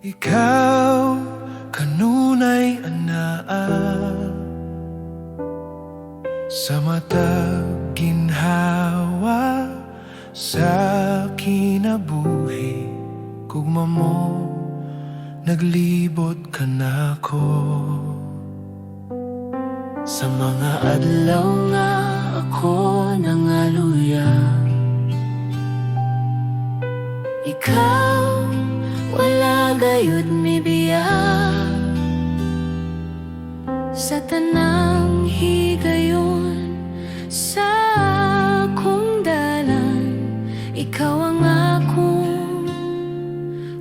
Ikaw kanunay anaa sa matag ginhawa sa kinabuhi. Kugma mo naglibot ka nako sa mga adlaw nga ako nangaluya. Ikaw wala gayud mibiya sa tanang higayon sa akong dalan. Ikaw ang akong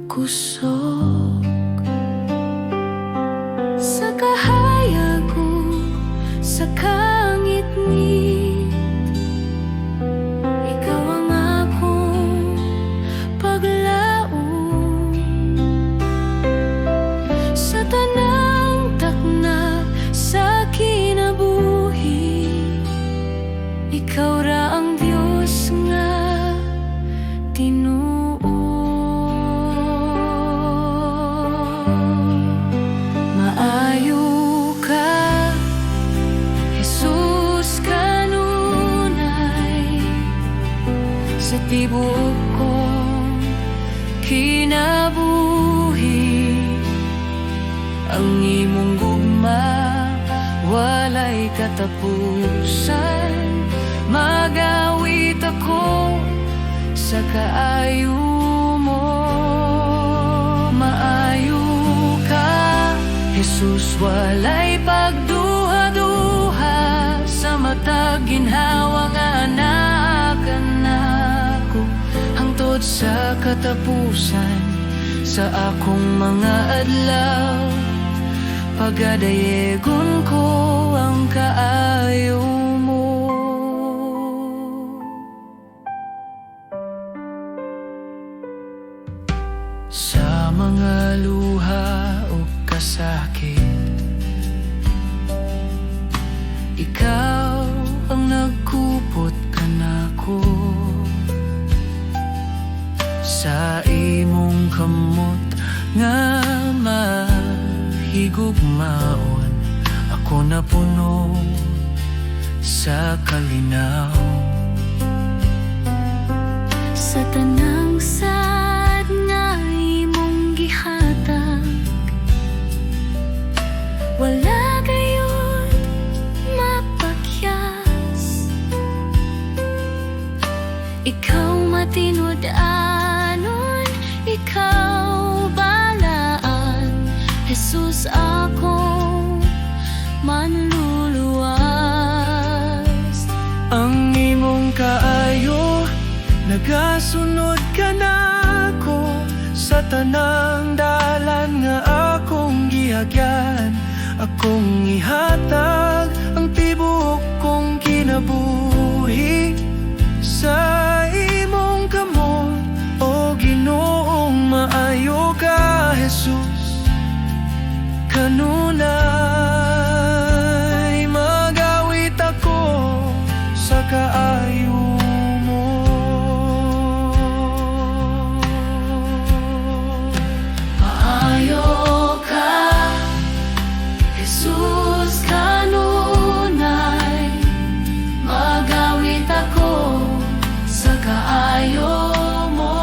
kusog sa kahayag ko sa kangit-ngit. Ikaw ang akong paglaom sa tanang takna sa kinabuhi. Ikaw ra ang Diyos nga Tinuo. Maayo ka, Jesus kanunay sa tibuok kong kinabuhi. Ang imong gugma walay katapusan. Magawit ako sa kaayo mo. Maayo ka, Jesus, walay pagduha-duha sa matag ginhawa nga anaakan nako hangtod sa katapusan sa akong mga adlaw. Pagadayegon ko ang kaayo mo. Sa mga luha o kasakit, ikaw ang nagkupot ka nako. Sa imong kamot nga mahigugmaon, ako napuno sa kalinaw. Sa tanang sad nga imong gihatag, wala gayon mapakyas. Ikaw matinud-anon, ikaw balaan, Jesus akong manluluwas. Ang imong kaayo nagasunod ka nako sa tanang dalan nga akong gihagyan. Akong ihatag ang tibuok kong kinabuhi sa imong kamot. O Ginoong maayo ka, Jesus kanunay. Magawit ako sa kaayo mo. Maayo ka, Jesus kanunay. Magawit ako sa kaayo mo.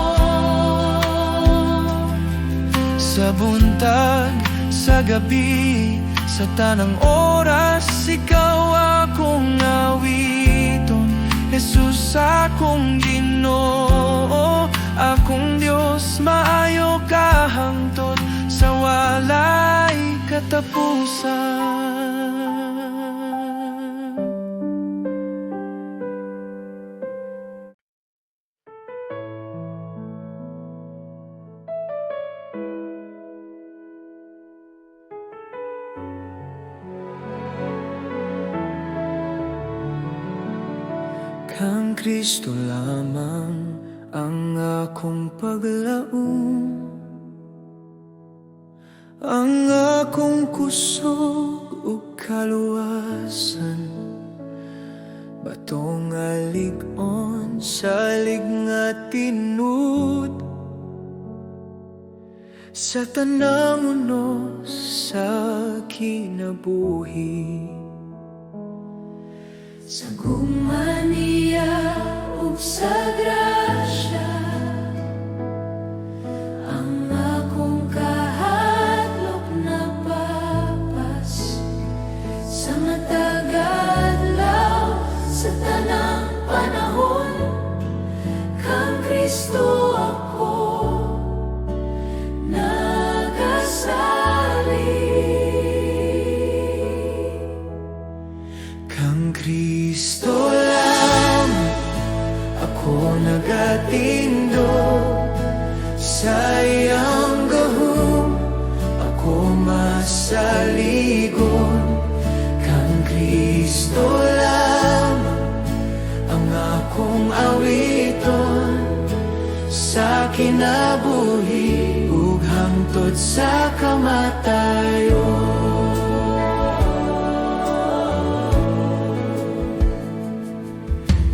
Sa buntag, sa gabi, sa tanang oras, ikaw akong awiton. Jesus akong Ginoo, akong Diyos, maayo ka hangtod sa walay katapusan. Kang Kristo lamang ang akong paglaom, ang akong kusog ug kaluwasan. Batong alig-on sa lig nga tinud, sa tanang unos sa kinabuhi. Sa gumaniya ug sa grasya, ang akong kahadlok na papas. Sa matag adlaw, sa tanang panahon, kang Kristo ako nagasali. Kang Kristo lang ako nagatindog, sa iyang gahom ako masaligon. Kang Kristo lang ang akong awiton, sa kinabuhi ug hangtod sa kamatayon.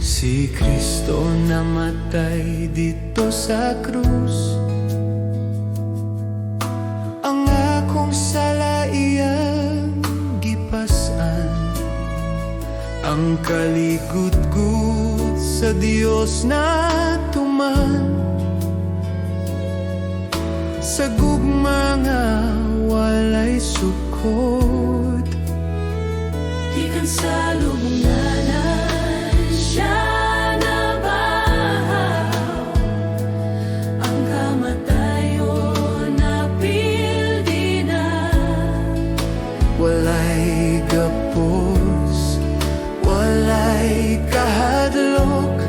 Si Kristo namatay dito sa krus, ang akong sala iyang gipasan. Ang kaligud-gud sa Dios na tuman, sa gugma nga walay sukod. Di kan sa lubunganan siya nabahaw, ang kamatayon napildi na. Walay gapos, walay kahadlok,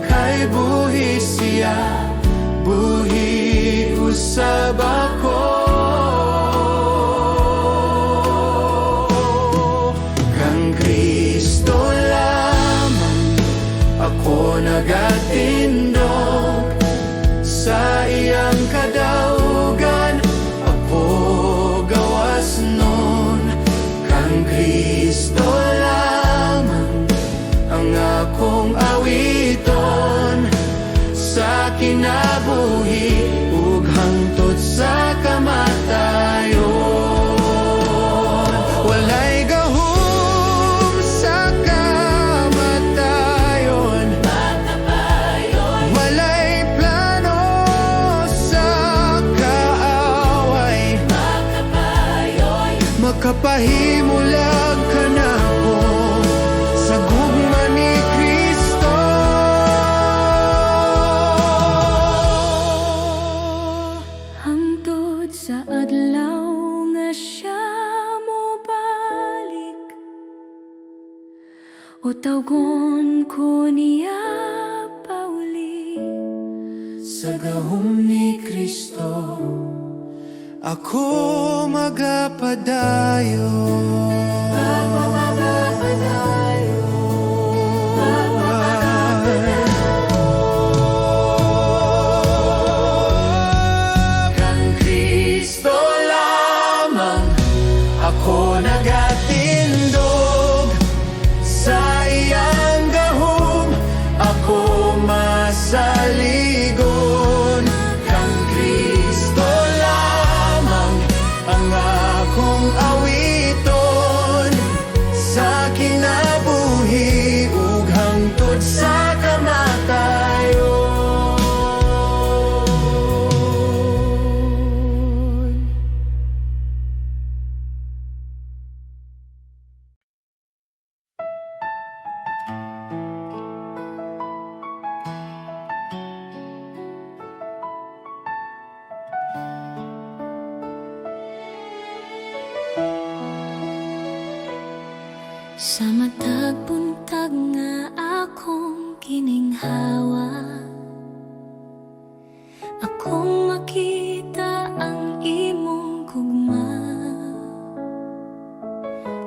kay buhi siya, buhi usab ako. Kang Kristo lamang ako nagatindog, sa iyang kadaugan ako gawas nun. Kang Kristo lamang ang akong awiton, sa kinabuhi ug hangtod sa kamatayon. Walay gahom sa kamatayon, walay plano sa kaaway, makapahimulag ka na ko sa gugma ni Kristo. Hangtod sa adlaw nga siya mobalik, o tawgon ko niya pauli. Sa gahom ni Kristo ako Kang Kristo lamang ako nagatindog, sa iyang gahom ako masaligon. Kang Kristo lamang ang akong awiton, sa kinabuhi ug hangtod sa kamatayon. Sa matag buntag nga akong kininghawa, akong makita ang imong gugma.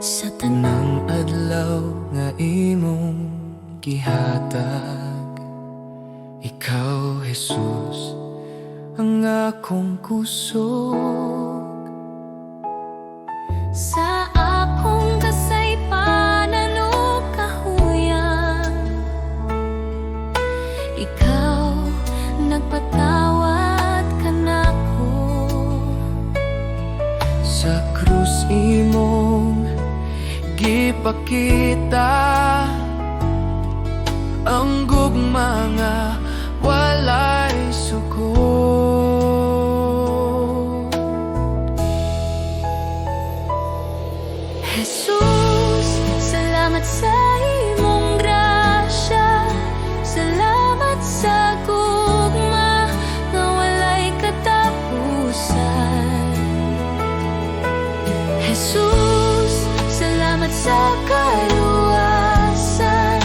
Sa Tanang adlaw nga imong gihatag, ikaw Jesus ang akong kusog. sa akong kasaypanan o kahuyan, ikaw nagpatawad ka nako. ipakita ang gugma nga walay suko. Jesus, salamat sa imong grasya. Salamat sa gugma nga walay katapusan. Jesus, salamat sa kaluwasan.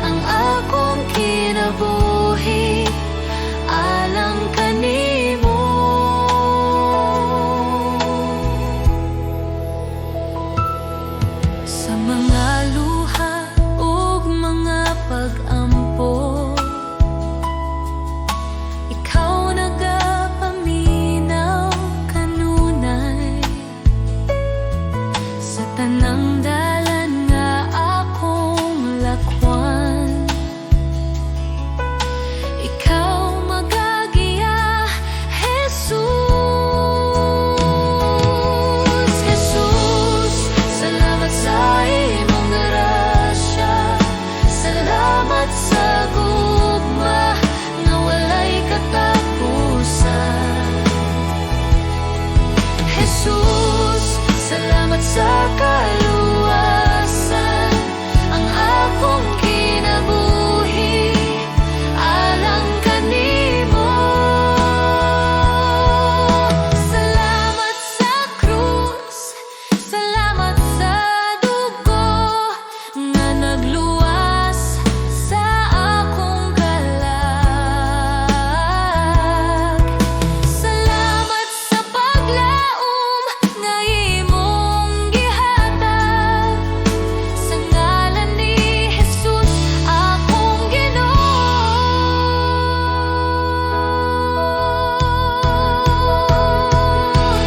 Ang akong kinabuhi alang kanimo. Sa mga luha ug mga pag-ampo, ikaw nagapaminaw kanunay. Sa tanang dalan nga akong lakwan, ikaw magagiya, Jesus. Jesus, salamat sa imong grasya. Salamat sa gugma nga walay katapusan. Jesus, salamat sa kaluwasan. Ang akong kinabuhi alang kanimo. Salamat sa krus, salamat sa dugo nga nagluwas sa akong kalag. Salamat sa paglaom nga imong gihatag. Sa ngalan ni Jesus akong Ginoo.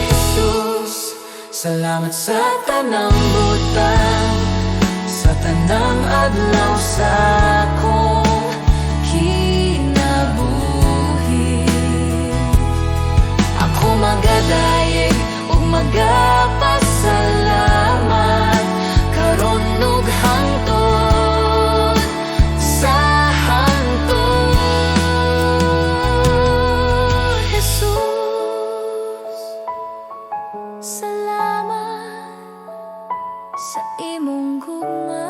Jesus, salamat sa tanang butang, sa tanang adlaw sa akong kinabuhi. Ako magadayeg ug magapasalamat karon ug hangtod sa hangtod. Jesus, salamat sa imong gugma.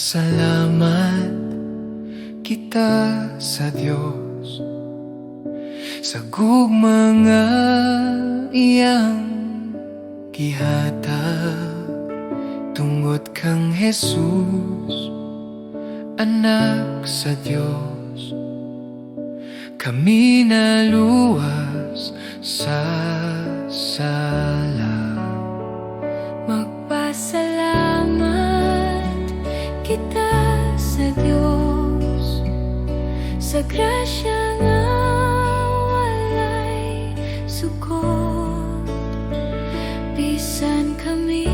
Magpasalamat kita sa Dios sa gugma nga iyang gihatag. Tungod kang Jesus, anak sa Dios, kami naluwas sa sala. Magpasalamat kita sa Diyos sa grasya nga walay sukot. Bisan kami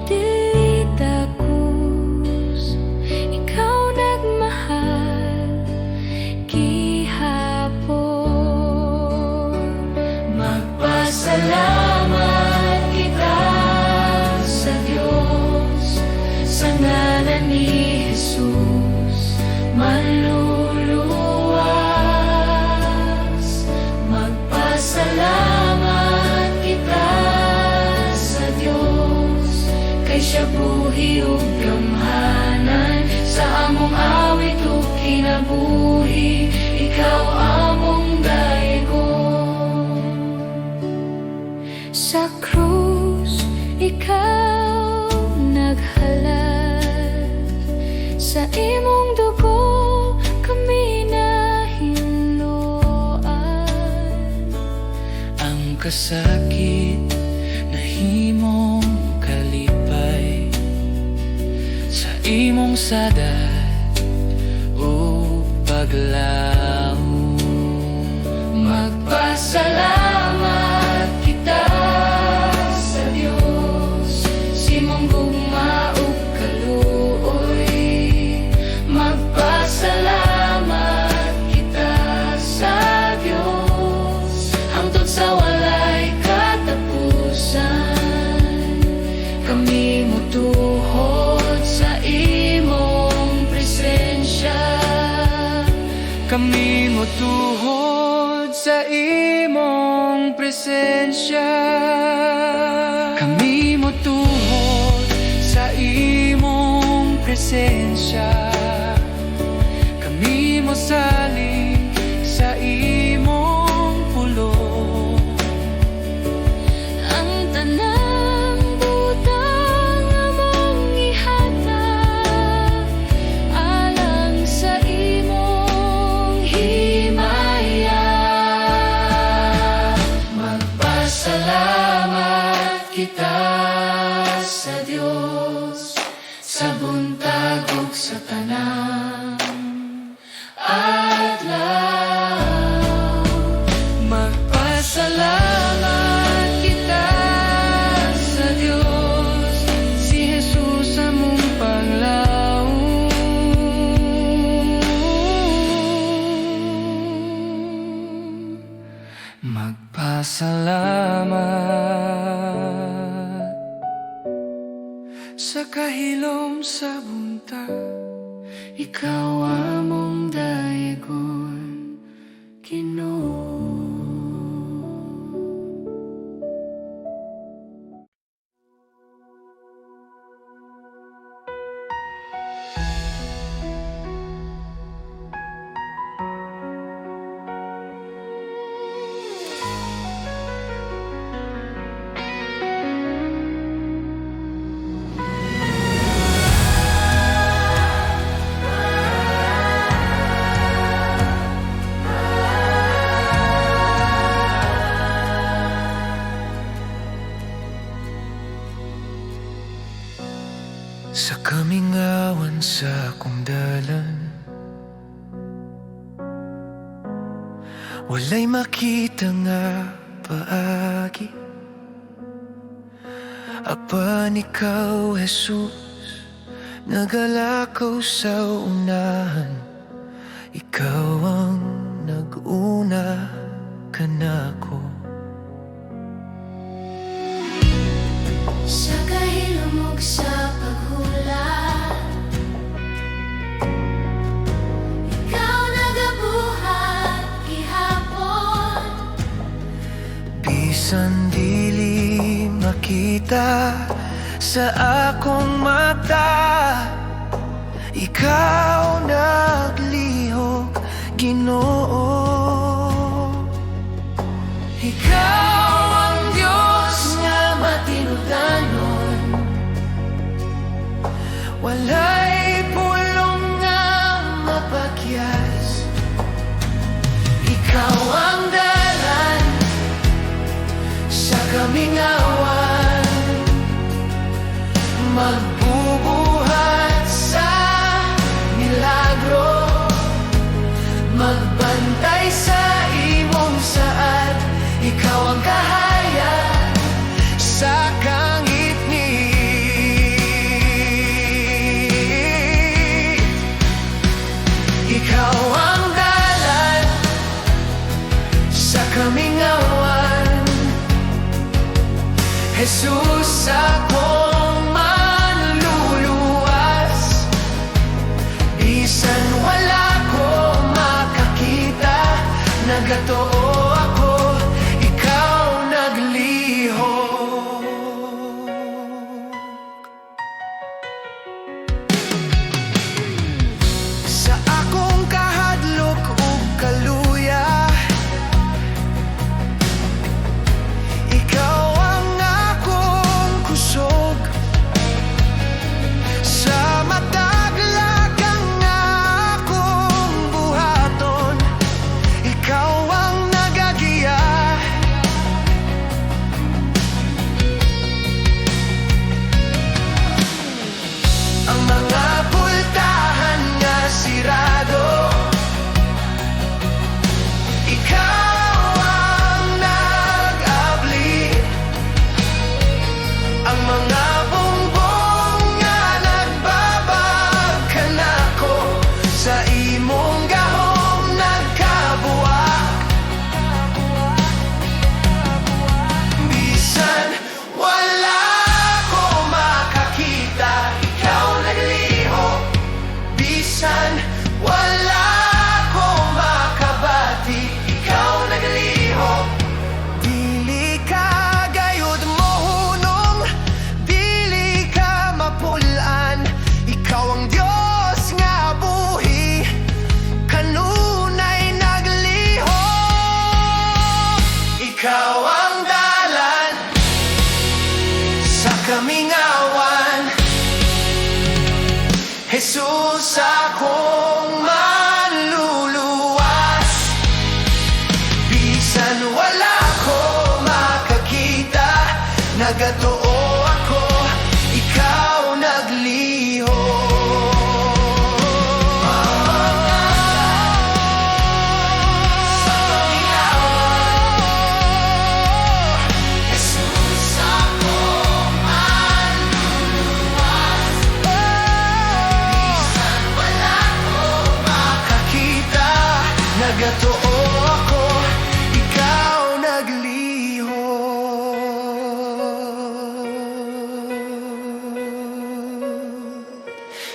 dili takus, ikaw nagmahal gihapon. Magpasalamat kita sa Diyos sa ngalan ni Jesus maluluwas. Magpasalamat kita sa Diyos kay siya buhi ug gamhanan. Sa among awit ug kinabuhi ikaw among daygon. Sa krus, ikaw naghalad. Sa imong dugo, kami nahinluan. Ang kasakit na himong kalipay sa imong sadat o paglaom. imong gugma ug kaluoy. Magpasalamat kita sa Dios hangtod sa walay katapusan. Kami motuhod sa imong presensya. Kami motuhod sa imong presensya. Kami motuhod sa imong presensya. Kami mosalig sa imong pulong. Ang tanang butang among ihatag alang sa imong himaya. Magpasalamat kita sa Dios sa buntag ug sa tanang adlaw. Magpasalamat kita sa Dios, si Jesus among panglaw. Magpasalamat sa kahilom sa buntag, ikaw among dayogon, Ginoo. Sa kamingawan sa akong dalan, walay makita nga paagi. Apan ikaw, Jesus, nagalakaw sa unahan. Ikaw ang nag-una kanako. Sa kahilom ug sa paghula, ikaw nagabuhat gihapon. Bisan dili makita sa akong mata, ikaw naglihok, Ginoo. Ikaw ang Diyos nga matinudanon, walay pulong nga mapakyas. Ikaw ang dalan sa kamingawan, magbubuhat sa milagro, magbantay sa imong saad. Ikaw ang kahayag sa kangit-ngit. Ikaw ang dalan sa kamingawan, Jesus akong manluluto.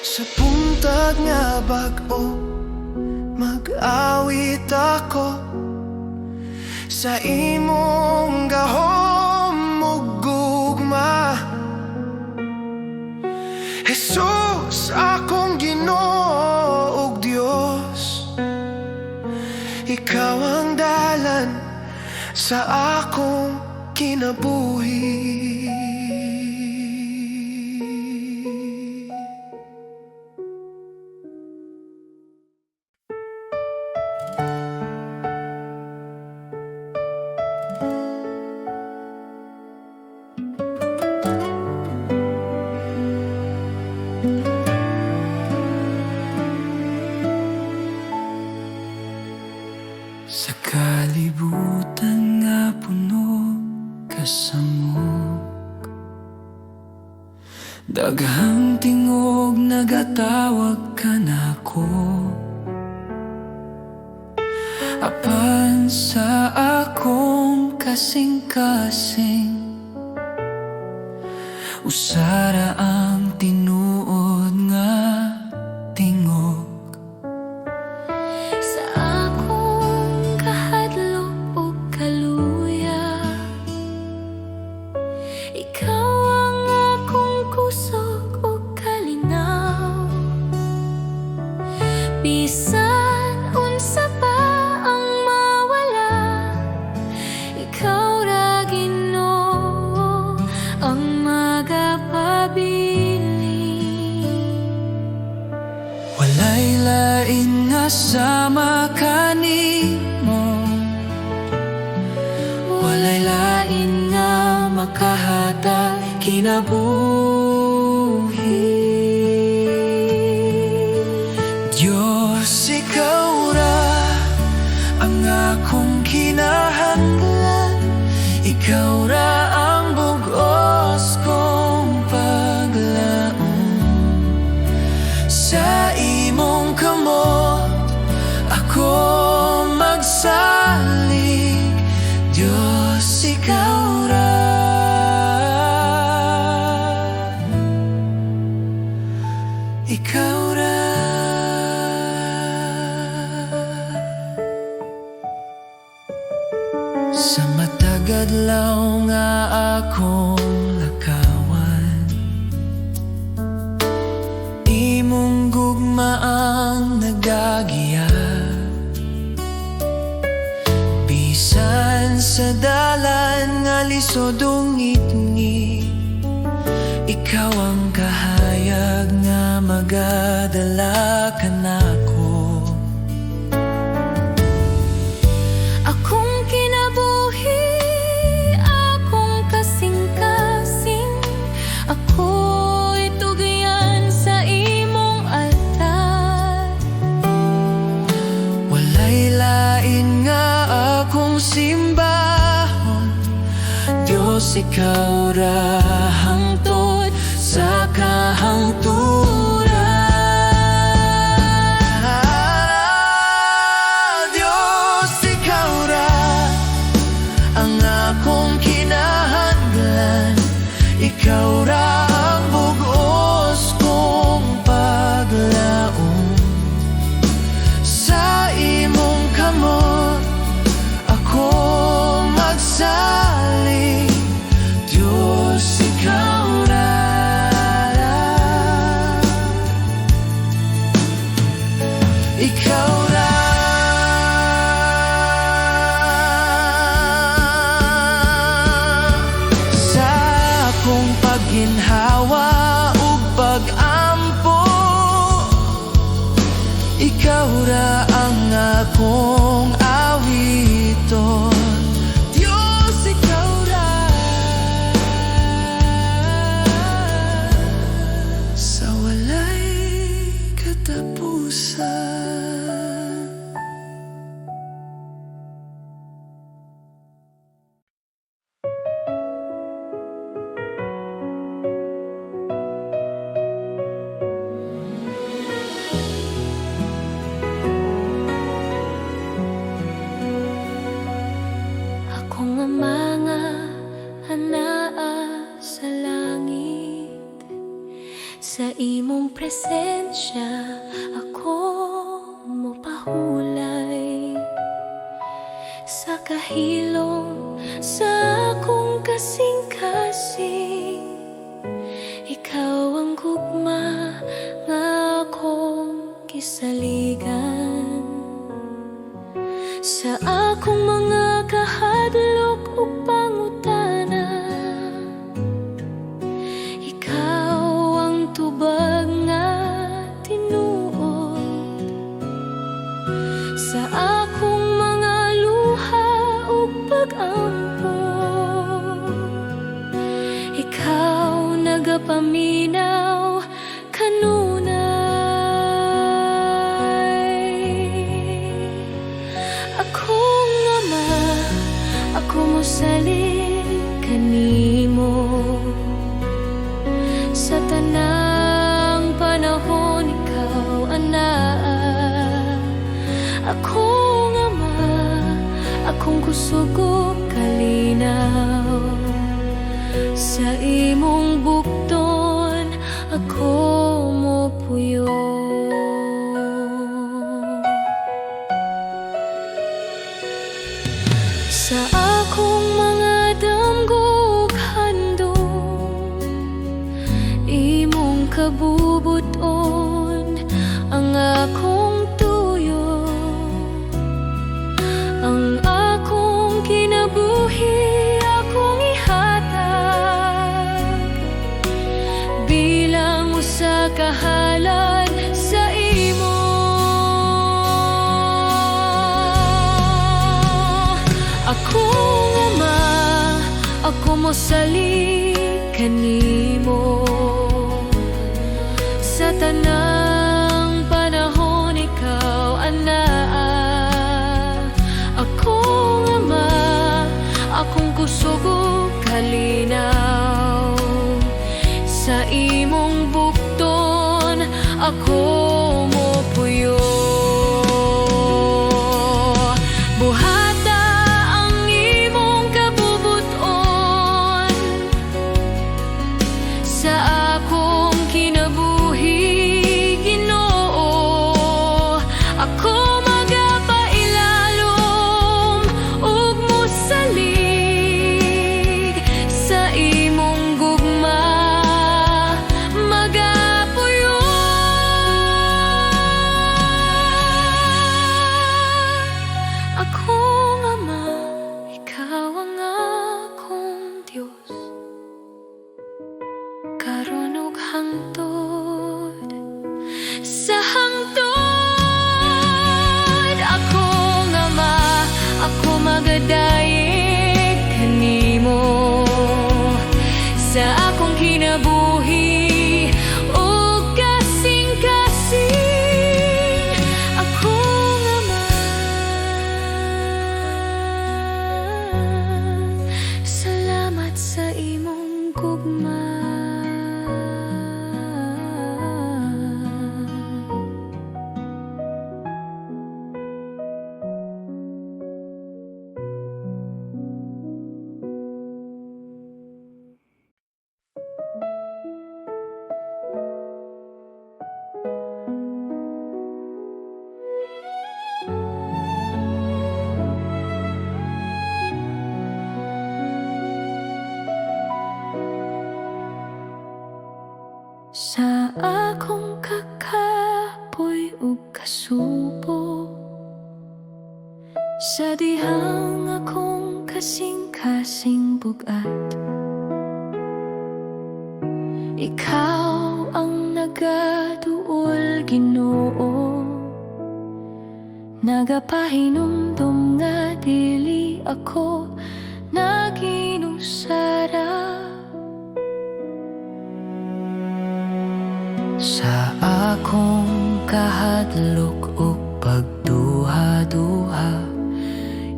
Sa buntag nga bag-o mag-awit ako sa imong gahom ug gugma. Jesus akong Ginoo ug Dios, ikaw ang dalan sa akong kinabuhi. Sa kalibutan nga puno kasamok, daghang tingog nagatawag ka nako. Apan sa akong kasing-kasing, usara ang tinuod nga tingog. Sa akong kahadlok ug kaluya, ikaw ang akong kusog ug kalinaw. Bisan unsa pa ang mawala, ikaw ra Ginoo ang magapabiling. Walay lain nga sama kanimo, walay lain nga makahatag kinabuhi. Diyos, ikaw ra ang akong kinahanglan, ikaw ra ang bugos kong paglaom. Sa imong kamot ako magsalig, Diyos, ikaw ra. Ikaw ra. Sa matag adlaw nga akong lakawan, imong gugma ang nagagiya. Bisan sa dalan nga lisod ungit-ngit, ikaw ang kahayag nga magadala ka nako. Akong kinabuhi, akong kasing-kasing, ako'y tugyan sa imong altar. Walay lain nga akong simbahon, Diyos, ikaw ra hangtod sa kahangturan. Diyos, ikaw ra ang akong kinahanglan, ikaw ra ang bugos kong paglaom. Sa imong kamot ako magsalig, Diyos, ikaw ra. Ikaw ra. Sa akong pagginhawa ug pag-ampo, ikaw ra ang akong awiton. Diyos, ikaw ra. Sa walay katapusan. Sa imong presensya ako mopahulay. Sa kahilom sa akong kasing-kasing, ikaw ang gugma nga akong kisaligan. Sa akong mga kahadlok ug pangutana, ikaw ang tubag nga tinuod. Sa akong mga luha ug pag-ampo, ikaw nagapaminaw kanunay. Akong ama, ako mosalig kanimo. Sa tanang panahon ikaw anaa. Akong ama, akong kusog ug kalinaw. Sa imong bukton ako mopuyo. Sa akong mga damgo ug handom, imong kabubuton ang akong tuyo. Ang akong kinabuhi akong ihatag bilang usa ka halad sa imo. Akong ama, ako mosalig kanimo. Sa tanang panahon ikaw anaa. Akong ama, akong kusog ug kalinaw. Sa imong bukton ako mopuyo. Buhata ang imong kabubuton sa akong kinabuhi, Ginoo. Ako magapailalom ug mosalig sa imong gugma, magapuyo. Akong ama, ikaw ang akong Diyos, karon ug hangtod. Sa hangtod, akong ama, ako magadayeg kanimo. Sa akong kinabuhi ug kasing-kasing, akong ama. Salamat sa imong gugma. Sa akong kakapoy ug kasubo, sa dihang akong kasing-kasing bugat, ikaw ang nagaduol, Ginoo. Nagapahinumdum nga dili ako naginusara. Sa akong kahadlok ug pagduha-duha,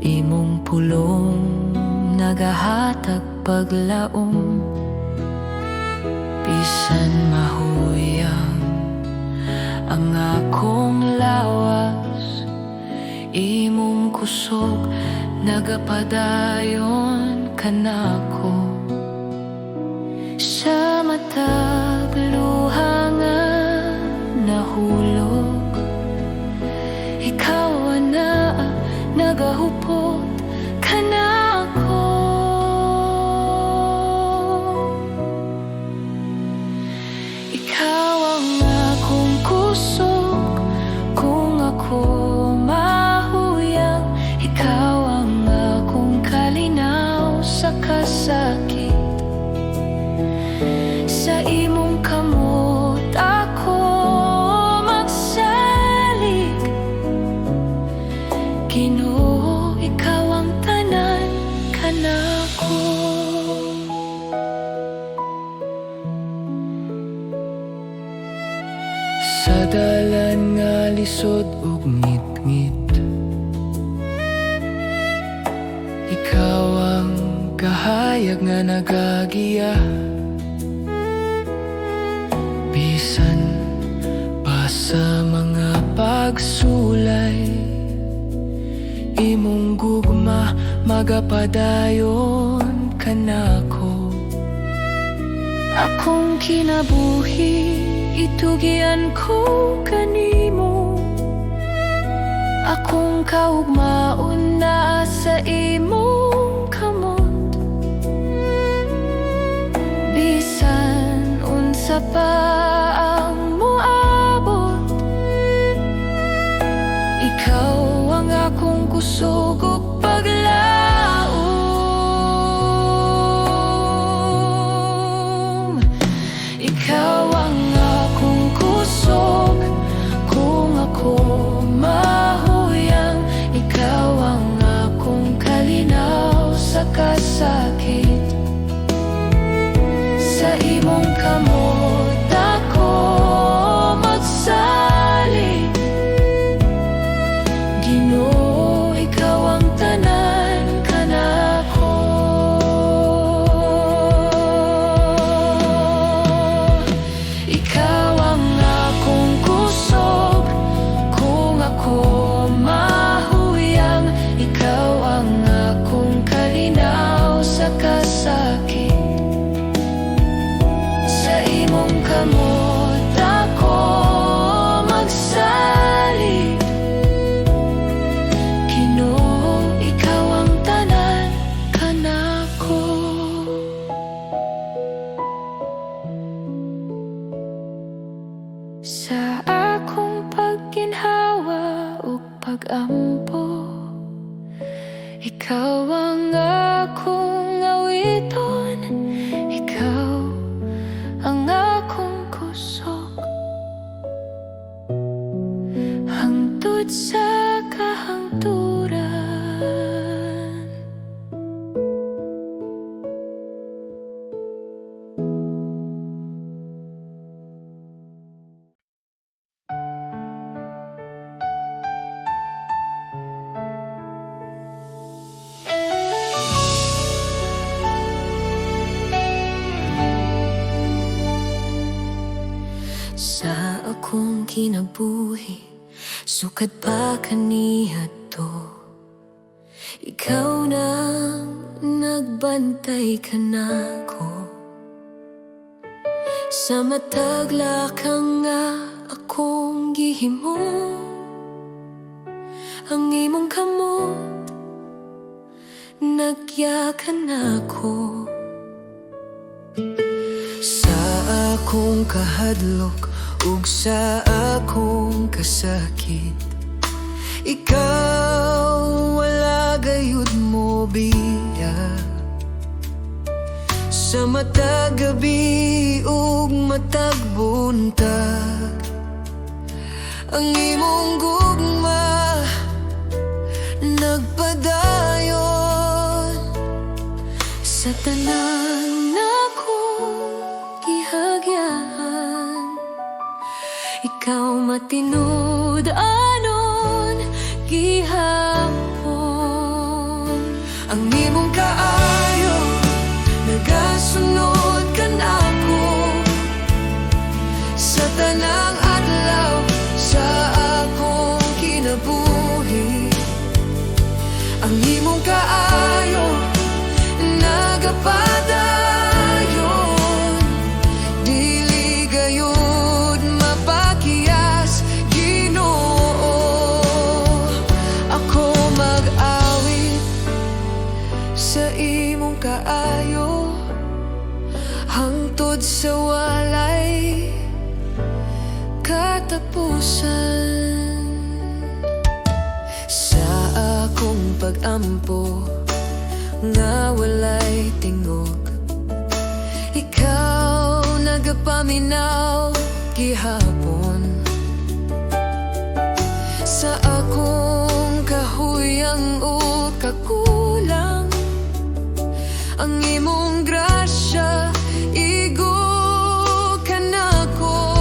imong pulong nagahatag paglaom. Bisan mahuyang ang akong lawas, imong kusog nagapadayon kanako. Sa matag luha sa dalan nga lisod ug ngit-ngit. Ikaw ang kahayag nga nagagiya, bisan pa sa mga pagsulay. Imong gugma magapadayon kanako. Akong kinabuhi, itugian ko kanimo. Akong kaugmaon na sa imong kamot. Bisan unsa pa ang moabot, ikaw ang akong kusog ug paglaom. Ikaw ang akong kusog kung ako mahuyang. Ikaw ang akong kalinaw sa kasakit. Sa imong kamot ako magsalig. Ginoo, ikaw ang tanan kanako. Ikaw ang akong kusog kung ako mahuyang. Ikaw ang akong kalinaw sa kasakit. Sa imong kamot ako magsalig. Ginoo, ikaw ang tanan kanako. Sa akong pagginhawa ug pag-ampo, ikaw ang akong awiton. Ikaw ang akong kusog hangtod sa kahangturan. Sa akong kinabuhi, sukad pa kaniya to. Ikaw nang nagbantay kanako. Sa matag lakang nga akong gihimo, ang imong kamot nagyakan ako. Sa akong kahadlok ug sa akong kasakit, ikaw wala gayud mo biya. Sa matag gabi ug matag buntag, ang imong gugma nagpadayon sa tanan akong gihagyan. Ikaw matinud anon gihapon. Ang imong kaayo nagasunod kanako sa tanang adlaw sa akong kinabuhi. Ang imong kaayo nagapadayon, dili gayud mapakiyas. Ginoo, ako mag-awit sa imong kaayo hangtod sa walay katapusan. Sa akong pag-ampo nga walay tingog, ikaw nagapaminaw gihapon. Sa akong kahuyang o kakulang, ang imong grasya igo kanako.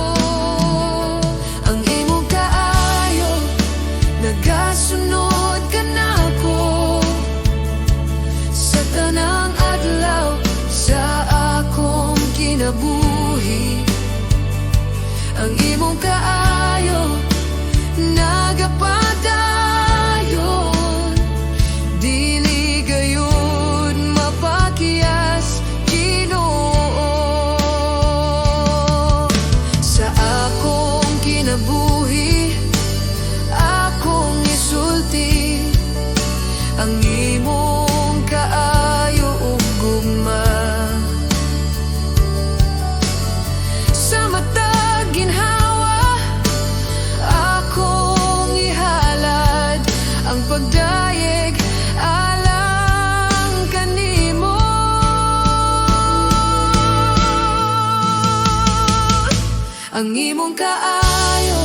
ang imong kaayo,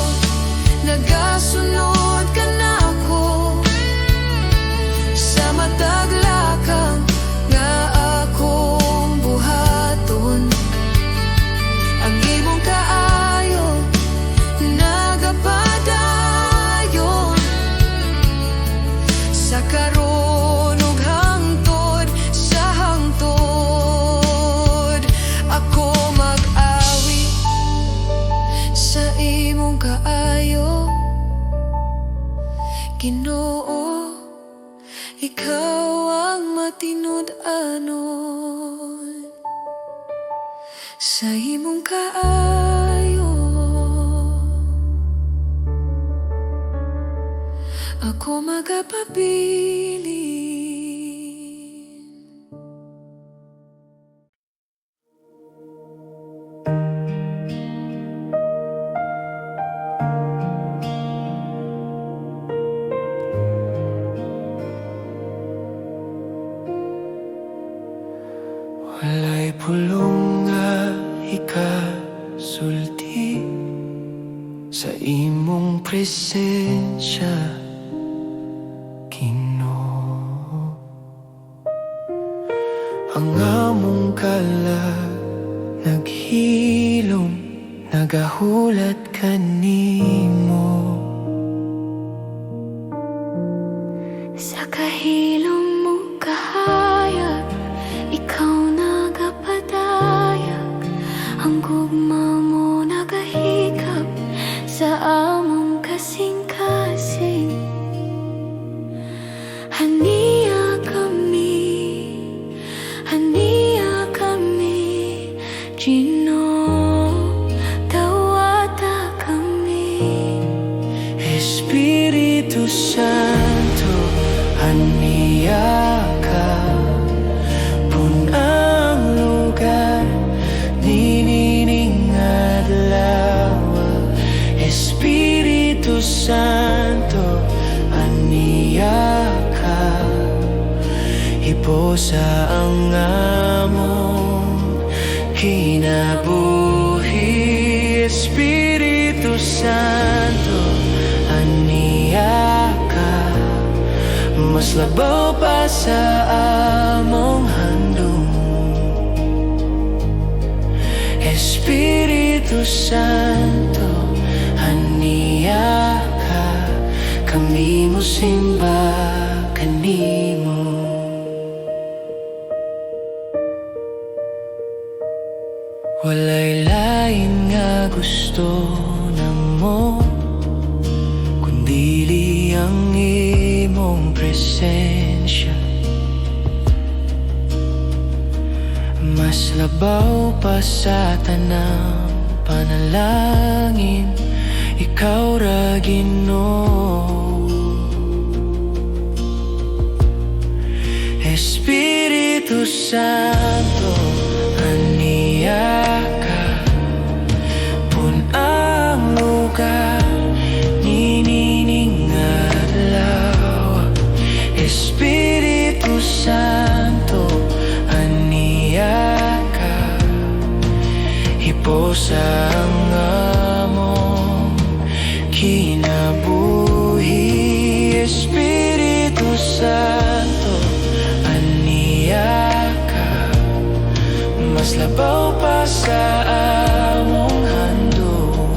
nagasunod ka na ako sa matag lakang nga akong buhaton. Ang imong kaayo, nagapadayon sa karon ug hangtod sa hangtod. Ako mag-awi sa imong kaayo, Ginoo, ikaw ang matinud-anon sa imong kaayo. Ako magapabilin. Walay pulong nga ikasulti sa imong presensya, Ginoo. Ang among kalag naghilom, nagahulat kanimo. Sa kahilom mo kahayag, ikaw nagapadayag. Ang gugma mo nagahikap sa among kasing-kasing. Haniya kami, Ginoo, dawata kami. Espiritu Santo, haniya ka, punang lugar, ninining adlaw. Espiritu Santo, haniya ka, iposa ang among kinabuhi. Espiritu Santo, haniya ka, mas labaw pa sa among handom. Espiritu Santo, haniya ka, kami mo simba kanimo. Walay lain nga gusto namo, kundili ang imong presensya. Mas labaw pa sa tanang panalangin, ikaw ra Ginoo. Espiritu Santo, haniya ka, punang lugar, ninining adlaw. Espiritu Santo, haniya ka, hiposa ang among kinabuhi. Espiritu Santo, haniya ka, mas labaw pa sa among handom.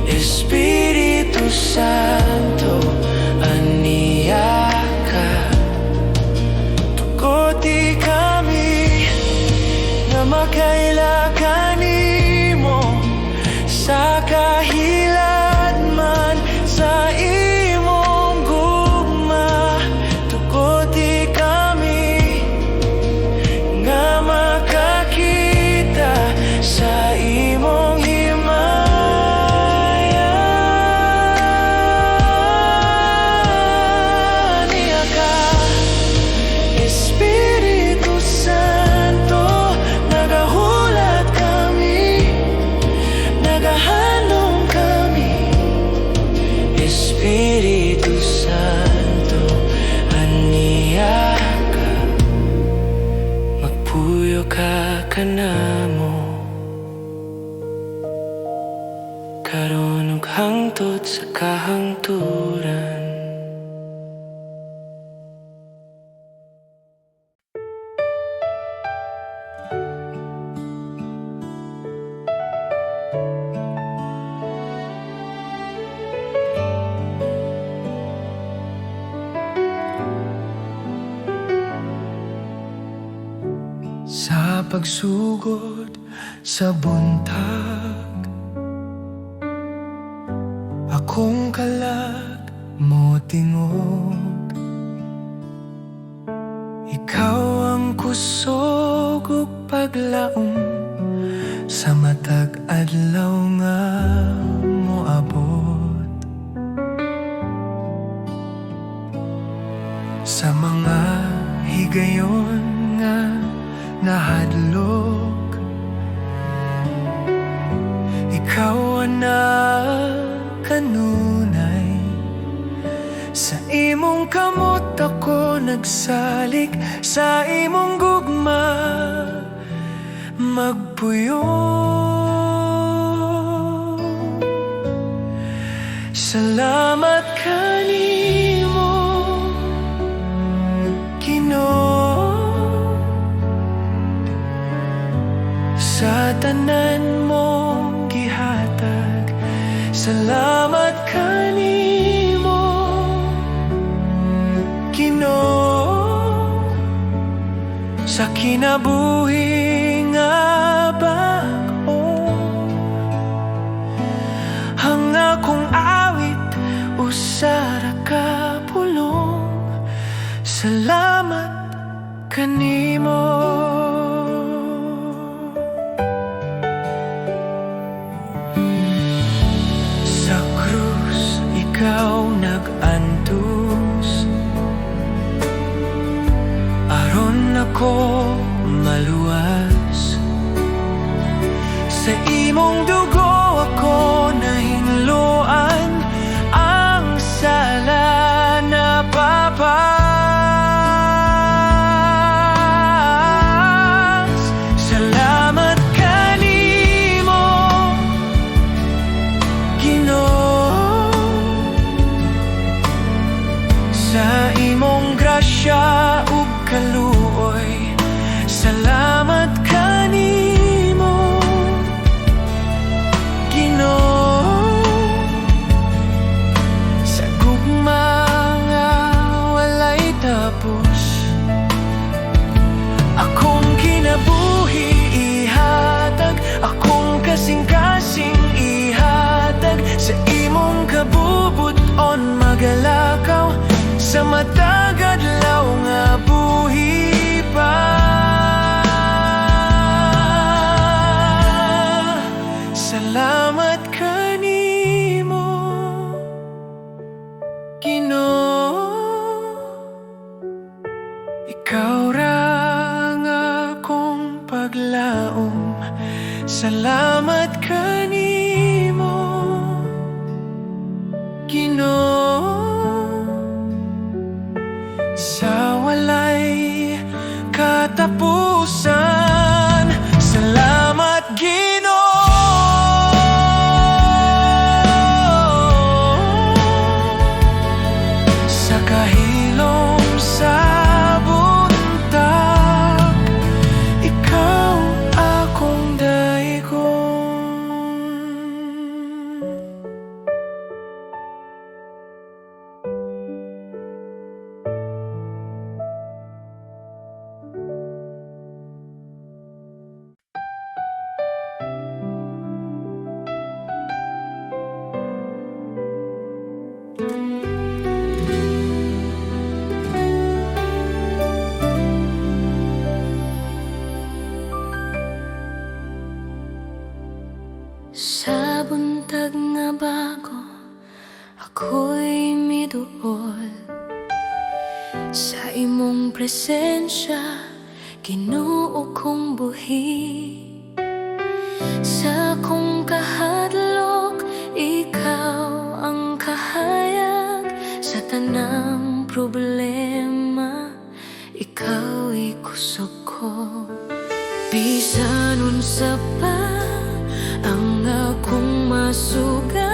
Espiritu Santo, haniya ka, tuguti kami na makaila kanimo sa kahilad man sa imong gugma. Tuguti kami nga aron ug hangtod sa kahangturan. Sa pagsugod sa buntag, akong kalag mo tingog. Ikaw ang kusog ug paglaom sa matag adlaw nga moabot. Sa mga higayon nga nahadlok, ikaw ang kanunay. Sa imong kamot ako nagsalik, sa imong gugma magpuyo. Salamat kanimo, Ginoo, sa tanan mong gihatag. Salamat kanimo, Ginoo, sa kinabuhi nga bag-o. Ang akong awit usara ka pulong. Salamat kanimo. Sa krus ikaw nag-antos, aron ako maluwas. Sa imong dugo ako nahinluan, ang sala na papas. Salamat kanimo, Ginoo, sa imong grasya ug kaluoy. Salamat kanimo, Ginoo, sa gugma nga walay tapos. Akong kinabuhi ihatag, akong kasing-kasing ihatag. Sa imong kabubuton magalakaw, sa matag adlaw nga buhi pa. Salamat kanimo, Ginoo, ikaw ra ang akong paglaom. Salamat kanimo, Ginoo, sa walay katapusan. Salamat Ginoo, sa kahilom sa buntag. Ikaw akong daigon. Sa buntag nga bago, ako'y miduol sa imong presensya, Ginoo kong buhi. Sa akong kahadlok, ikaw ang kahayag. Sa tanang problema, ikaw ikusog ko. Bisan unsa pa ang akong masuga,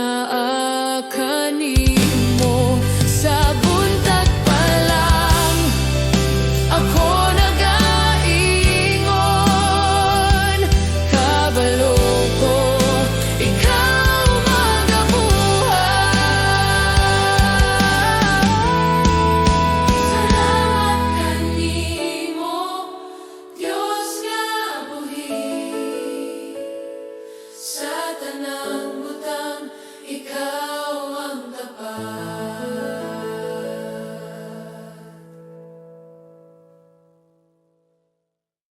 naa kanina.